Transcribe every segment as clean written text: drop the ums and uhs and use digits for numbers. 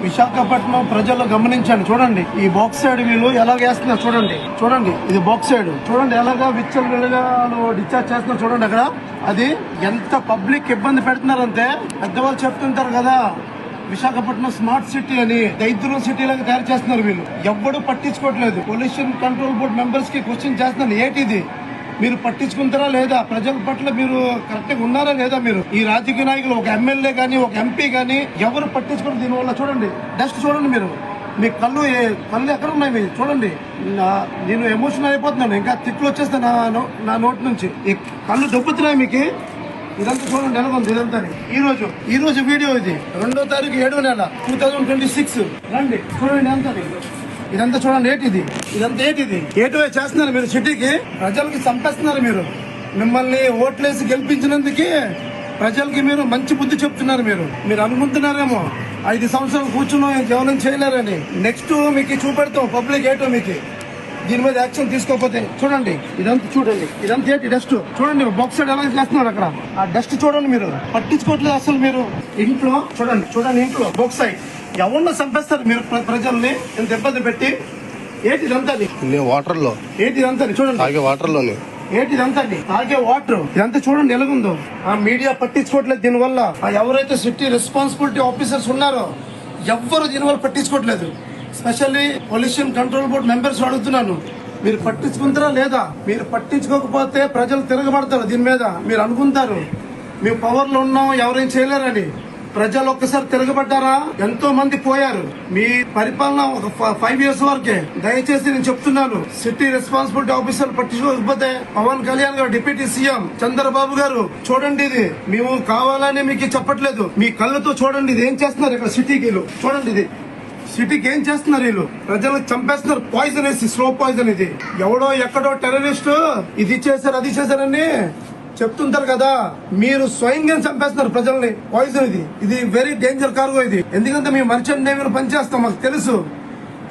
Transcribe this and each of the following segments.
విశాఖపట్నం ప్రజలు గమనించండి, చూడండి ఈ బాక్సైడ్ వీళ్ళు ఎలా వేస్తున్నారు చూడండి. చూడండి ఇది బాక్సైడ్, చూడండి ఎలాగా విచ్చలు విలుగా డిశ్చార్జ్ చేస్తున్నారు చూడండి. అక్కడ అది ఎంత పబ్లిక్ ఇబ్బంది పెడుతున్నారంటే, పెద్దవాళ్ళు చెప్తుంటారు కదా విశాఖపట్నం స్మార్ట్ సిటీ అని, దైద్యం సిటీ లాగా తయారు చేస్తున్నారు వీళ్ళు. ఎవ్వడూ పట్టించుకోవట్లేదు. పొల్యూషన్ కంట్రోల్ బోర్డు మెంబర్స్ కి క్వశ్చన్ చేస్తున్నారు, ఏంటిది మీరు పట్టించుకుంటారా లేదా, ప్రజల పట్ల మీరు కరెక్ట్ గా ఉన్నారా లేదా, మీరు ఈ రాజకీయ నాయకులు ఒక ఎమ్మెల్యే గానీ ఒక ఎంపీ గానీ ఎవరు పట్టించుకోరు. దీనివల్ల చూడండి డస్ట్ చూడండి, మీరు మీ కళ్ళు ఎక్కడ ఉన్నాయి మీరు చూడండి. నేను ఎమోషనల్ అయిపోతున్నాను, ఇంకా తిట్లు వచ్చేస్తా నా నోటి నుంచి. ఈ కళ్ళు దొబ్బుతున్నాయి మీకు. ఇదంతా చూడండి ఎలా ఉంది. ఇదంతా ఈ రోజు వీడియో ఇది 2వ తారీఖు 7వ నెల 2026. రండి చూడండి అంతా. ఇదంతా చూడండి ఇదంతా ఏటివే చేస్తున్నారు మీరు. సిటీకి ప్రజలకి చంపేస్తున్నారు మీరు. మిమ్మల్ని ఓట్లేసి గెలిపించినందుకే ప్రజలకి మీరు మంచి బుద్ధి చెప్తున్నారు. మీరు అనుకుంటున్నారేమో 5 సంవత్సరాలు కూర్చున్నాం కేవలం చేయలేరని. నెక్స్ట్ మీకు చూపెడతాం పబ్లిక్ ఏటో మీకు. దీని మీద యాక్షన్ తీసుకోకపోతే చూడండి ఇదంతా ఏంటి డస్ట్ చూడండి. బాక్స్ సైడ్ ఎలా చేస్తున్నారు అక్కడ. ఆ డస్ట్ చూడండి, మీరు పట్టించుకోవట్లేదు అసలు. మీరు ఇంట్లో చూడండి ఇంట్లో బాక్స్ సైడ్ ఎవరినో చంపేస్తారు మీరు ప్రజల్ని ఎంత ఇబ్బంది పెట్టి. ఇదంతా వాటర్ లో ఇదంతా చూడండి, వాటర్ లోనే ఇదంతా తాగే వాటర్. ఇదంతా చూడండి ఎలాగుందో. ఆ మీడియా పట్టించుకోవట్లేదు దీనివల్ల. ఎవరైతే సిటీ రెస్పాన్సిబిలిటీ ఆఫీసర్స్ ఉన్నారో ఎవ్వరు దీనివల్ల పట్టించుకోవట్లేదు. Specially pollution control board members అడుగుతున్నాను, మీరు పట్టించుకుంటారా లేదా. మీరు పట్టించుకోకపోతే ప్రజలు తిరగబడతారు దీని మీద. మీరు అనుకుంటారు మేము పవర్ లో ఉన్నాం ఎవరేం చేయలేరని. ప్రజలు ఒక్కసారి తిరగబడ్డారా, ఎంతో మంది పోయారు. మీ పరిపాలన ఒక 5 years వరకే. దయచేసి నేను చెప్తున్నాను, సిటీ రెస్పాన్సిబిలిటీ ఆఫీసర్ పట్టించుకోకపోతే పవన్ కళ్యాణ్ గారు, డిప్యూటీ సీఎం చంద్రబాబు గారు చూడండి, ఇది మేము కావాలని మీకు చెప్పట్లేదు. మీ కళ్ళతో చూడండి ఇది ఏం చేస్తున్నారు ఇక్కడ సిటీకి. చూడండి ఇది సిటీకి ఏం చేస్తున్నారు వీళ్ళు. ప్రజలకు చంపేస్తున్నారు పాయిజన్ వేసి, స్లో పాయిజన్. ఇది ఎవడో ఎక్కడో టెర్రరిస్ట్ ఇది చేశారు అది చేశారని చెప్తుంటారు కదా, మీరు స్వయంగా చంపేస్తున్నారు ప్రజల్ని. పాయిజన్ ఇది వెరీ డేంజర్ కార్గో ఇది. ఎందుకంటే మేము మర్చెంట్ నేవీలో పనిచేస్తాం, మాకు తెలుసు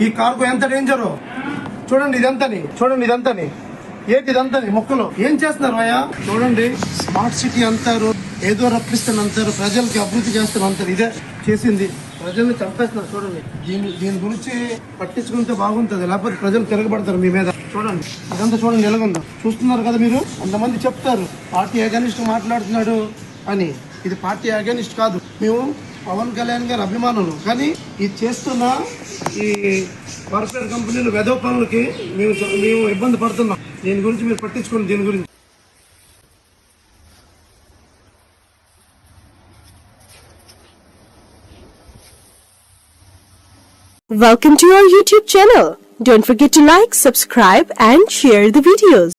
ఈ కార్గో ఎంత డేంజరో. చూడండి ఇదంతాని మొక్కలు ఏం చేస్తున్నారు అయ్యా. చూడండి స్మార్ట్ సిటీ అంటారు, ఏదో రప్పిస్తానంటారు, ప్రజలకి అభివృద్ధి చేస్తారు అంటారు. ఇదే చేసింది, ప్రజల్ని చంపేస్తున్నారు. చూడండి దీని గురించి పట్టించుకుంటే బాగుంటుంది, లేకపోతే ప్రజలు తిరగబడతారు మీ మీద. చూడండి అదంతా చూడండి ఎలాగుందో. చూస్తున్నారు కదా మీరు. కొంతమంది చెప్తారు పార్టీ అగెనిస్ట్ మాట్లాడుతున్నాడు అని. ఇది పార్టీ అగెనిస్ట్ కాదు. మేము పవన్ కళ్యాణ్ గారి అభిమానులు. కానీ ఇది చేస్తున్న ఈ కార్పొరేట్ కంపెనీలు వెధవ పనులకి మేము ఇబ్బంది పడుతున్నాం. దీని గురించి మీరు పట్టించుకోండి. దీని గురించి Welcome to our YouTube channel. Don't forget to like, subscribe and share the videos.